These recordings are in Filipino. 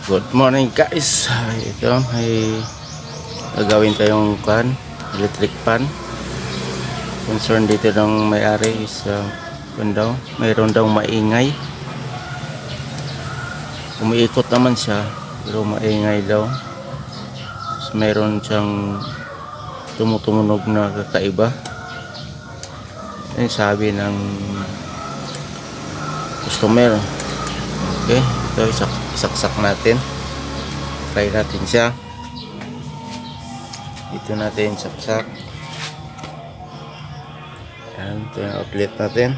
Good morning guys. Ito may gagawin tayong electric pan. Concern dito ng may-ari is mayroon daw maingay. Umiikot naman siya pero maingay daw. Tapos mayroon siyang tumutumunog na kakaiba. Yan sabi ng customer. Okay, ito isaksak natin. Try natin siya. Dito natin saksak. Yan, ito yung outlet natin.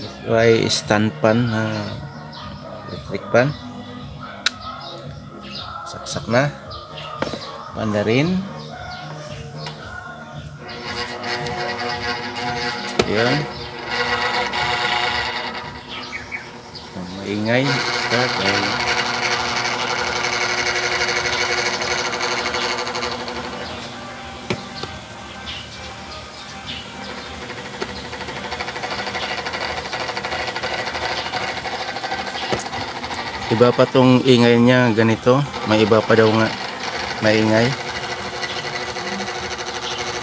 Ito ay stand pan na electric pan. Saksak na. Panda rin. Yan. Maingay. Start. Iba pa tong ingay niya ganito. May iba pa daw nga maingay.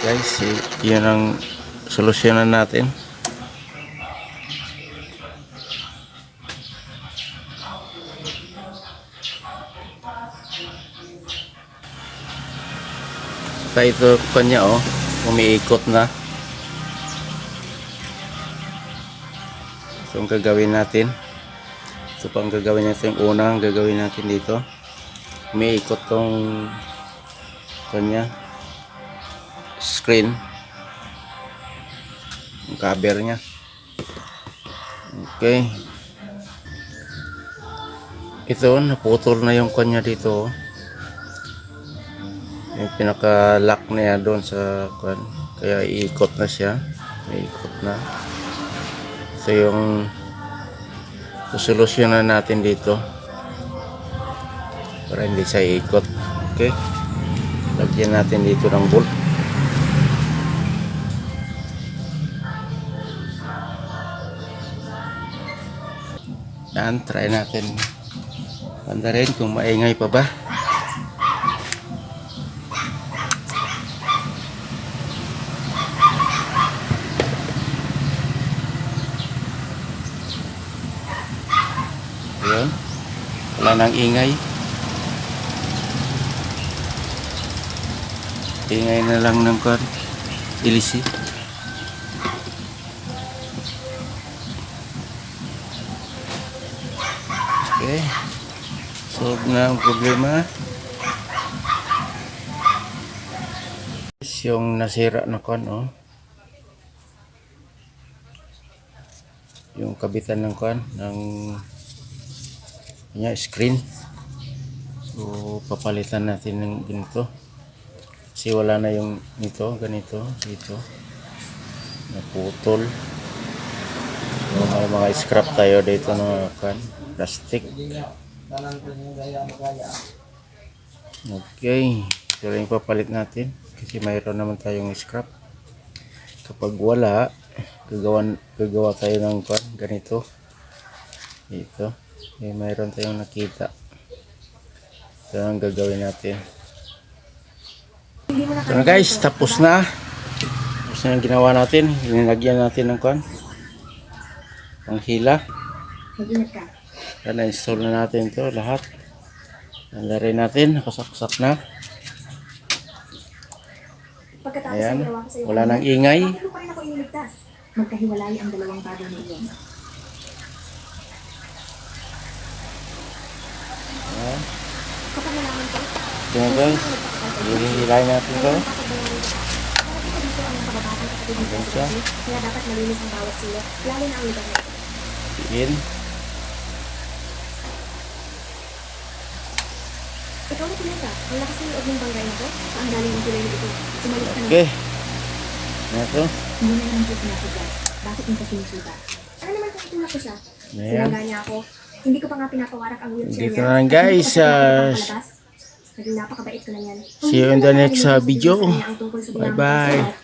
Guys, yun ang solusyonan natin. Saka ito kanya umiikot na. So ang gagawin natin, ito pang gagawin natin, yung unang gagawin natin dito, umiikot tong kanya screen, yung cover nya. Okay, ito naputol na yung kanya dito, yung pinaka-lock niya doon sa kaya iikot na siya, iikot na. So yung solusyonan natin dito para hindi siya iikot. Okay, lagyan natin dito ng bolt. Yan, try natin banda rin kung maingay pa ba. Yan, wala nang ingay. Ingay na lang ng ilisi. Okay, solve na ang problema. Yung nasira na yung kabitan ng ng screen. So papalitan natin ng ganito kasi wala na yung ganito dito naputol. So may mga scrap tayo dito na plastic. Okay, ito lang yung papalit natin kasi mayroon naman tayong scrap. Kapag wala, gagawa tayo ng ganito dito. Mayroon tayong nakita. Ito ang gagawin natin. Ito na guys, tapos na. Tapos na yung ginawa natin. Nilagyan natin ng panghila. Na-install na natin ito lahat. Nalari natin, nakasaksak na. Ayan, wala nang ingay. Magkahiwalay ang dalawang bagay na iyon. Ayan. Ayan guys, hihilay natin ito. Ayan siya. Kaya dapat malinis ang bawat silo, lalo na ang lugar na ito. Ayan. Ikaw na pinaka, ang lakas ng loob ng bangay na ito, saan galing ang tulay nito? Sumalik ka na. Okay. Ayan ito. Hindi na naman po pinasugat. Bakit mo pa sinusugat? Ano naman kung itulak ko siya? Ayan. Sinaga niya ako. Hindi ko pa nga pinapawarak ang wheelchair Dito niya. na lang guys. Naging napakabait ko na yan. See you in the next video. Bye bye.